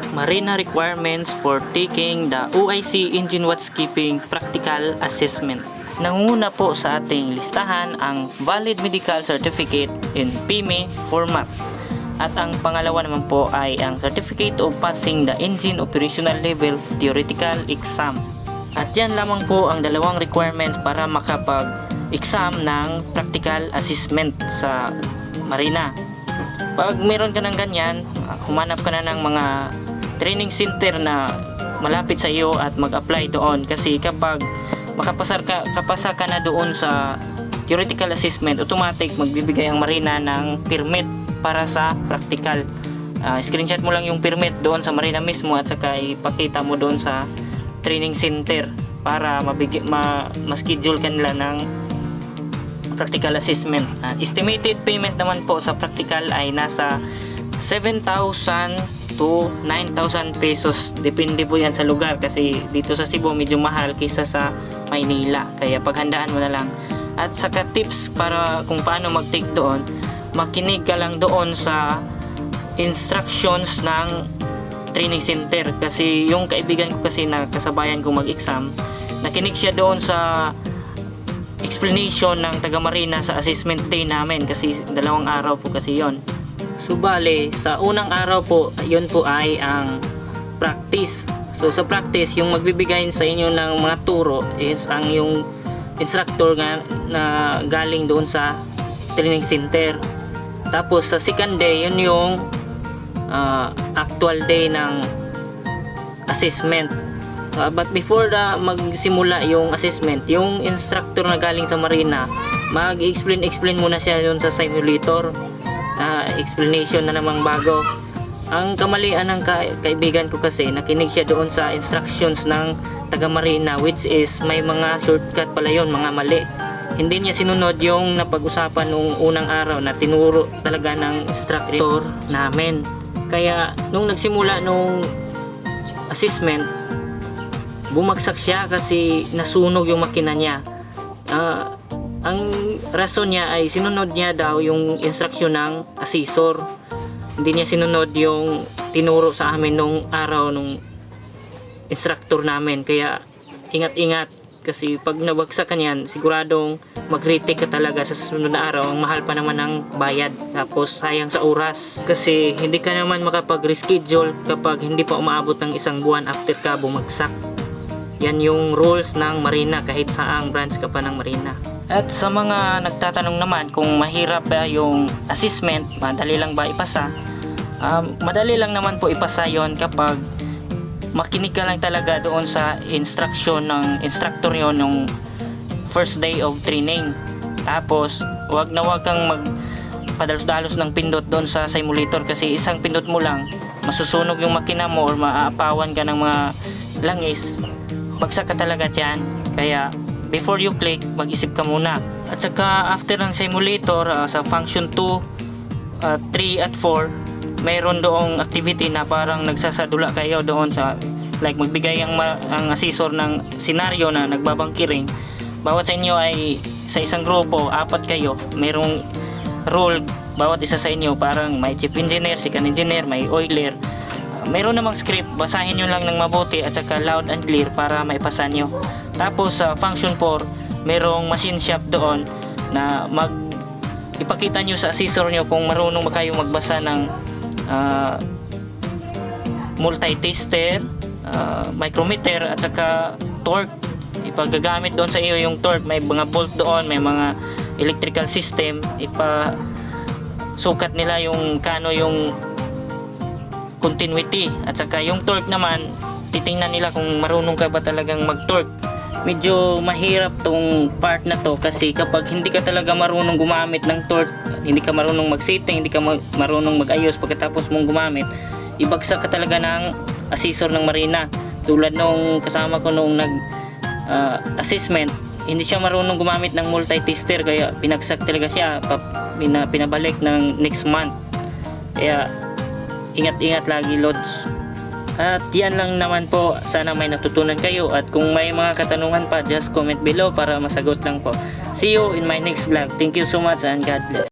Marina requirements for taking the OIC Engine Wattkeeping Practical Assessment. Nangunguna po sa ating listahan ang Valid Medical Certificate in PME format. At ang pangalawa naman po ay ang Certificate of Passing the Engine Operational Level Theoretical Exam. At yan lamang po ang dalawang requirements para makapag-exam ng practical assessment sa Marina. Pag meron ka ng ganyan, humanap ka na ng mga training center na malapit sa iyo at mag-apply doon, kasi kapag kapasa ka na doon sa theoretical assessment, automatic magbibigay ang Marina ng permit para sa practical. Screenshot mo lang yung permit doon sa Marina mismo at saka ipakita mo doon sa training center para ma-schedule ka nila ng practical assessment. Estimated payment naman po sa practical ay nasa 7,000 to 9,000 pesos. Depende po yan sa lugar, kasi dito sa Cebu medyo mahal kaysa sa Maynila, kaya paghandaan mo na lang. At saka tips para kung paano mag-take doon, makinig ka lang doon sa instructions ng training center, kasi yung kaibigan ko kasi na kasabayan ko mag-exam, nakinig siya doon sa explanation ng taga Marina sa assessment day namin, kasi 2 araw po kasi yon. So bale, sa unang araw po, yun po ay ang practice. So sa practice, yung magbibigay sa inyo ng mga turo is ang yung instructor na galing doon sa training center. Tapos sa second day, yun yung actual day ng assessment. But before magsimula yung assessment, yung instructor na galing sa Marina, mag-explain muna siya yun sa simulator. Explanation na namang bago. Ang kamalian ng kaibigan ko kasi, nakinig siya doon sa instructions ng taga Marina, which is may mga shortcut pala yun, mga mali. Hindi niya sinunod yung napag-usapan nung unang araw na tinuro talaga ng instructor namin. Kaya nung nagsimula nung assessment, bumagsak siya kasi nasunog yung makina niya. Ang rason niya ay sinunod niya daw yung instruction ng assessor. Hindi niya sinunod yung tinuro sa amin nung araw nung instructor namin. Kaya ingat-ingat, kasi pag nabagsak ka niyan, siguradong mag-retake ka talaga sa susunod na araw. Ang mahal pa naman ng bayad, tapos sayang sa oras, kasi hindi ka naman makapag-reschedule kapag hindi pa umaabot ng 1 buwan after ka bumagsak. Yan yung rules ng Marina, kahit saang branch ka pa ng Marina. At sa mga nagtatanong naman kung mahirap ba yung assessment, madali lang ba ipasa? Madali lang naman po ipasa yon kapag makinig ka lang talaga doon sa instruction ng instructor yon nung first day of training. Tapos wag kang magpadalos-dalos ng pindot doon sa simulator, kasi isang pindot mo lang, masusunog yung makina mo or maaapawan ka ng mga langis. Bagsak ka talaga dyan. Kaya before you click, mag-isip ka muna. At saka after ng simulator, sa function 2, 3 at 4, mayroon doong activity na parang nagsasadula kayo doon sa, like magbigay ang assessor ng senaryo na nagbabangkiring. Bawat sa inyo ay sa isang grupo, 4 kayo, mayroong role bawat isa sa inyo, parang may chief engineer, second engineer, may oiler. Mayroon namang script, basahin nyo lang ng mabuti at saka loud and clear para maipasa nyo. Tapos sa function 4, mayroong machine shop doon na ipakita nyo sa assessor nyo kung marunong ba kayo magbasa ng multi-tester, micrometer at saka torque. Ipagagamit doon sa iyo yung torque, may mga bolt doon, may mga electrical system, ipasukat nila yung kano yung continuity. At saka yung torque naman, titingnan nila kung marunong ka ba talagang mag-torque. Medyo mahirap tong part na to, kasi kapag hindi ka talaga marunong gumamit ng torque, hindi ka marunong mag-setting, hindi ka marunong mag-ayos pagkatapos mong gumamit, ibagsak ka talaga ng assessor ng Marina. Tulad nung kasama ko nung assessment, hindi siya marunong gumamit ng multi-tester, kaya pinagsak talaga siya, pinabalik ng next month. Kaya ingat-ingat lagi, Lods. At yan lang naman po, sana may natutunan kayo, at kung may mga katanungan pa, just comment below para masagot lang po. See you in my next vlog. Thank you so much and God bless.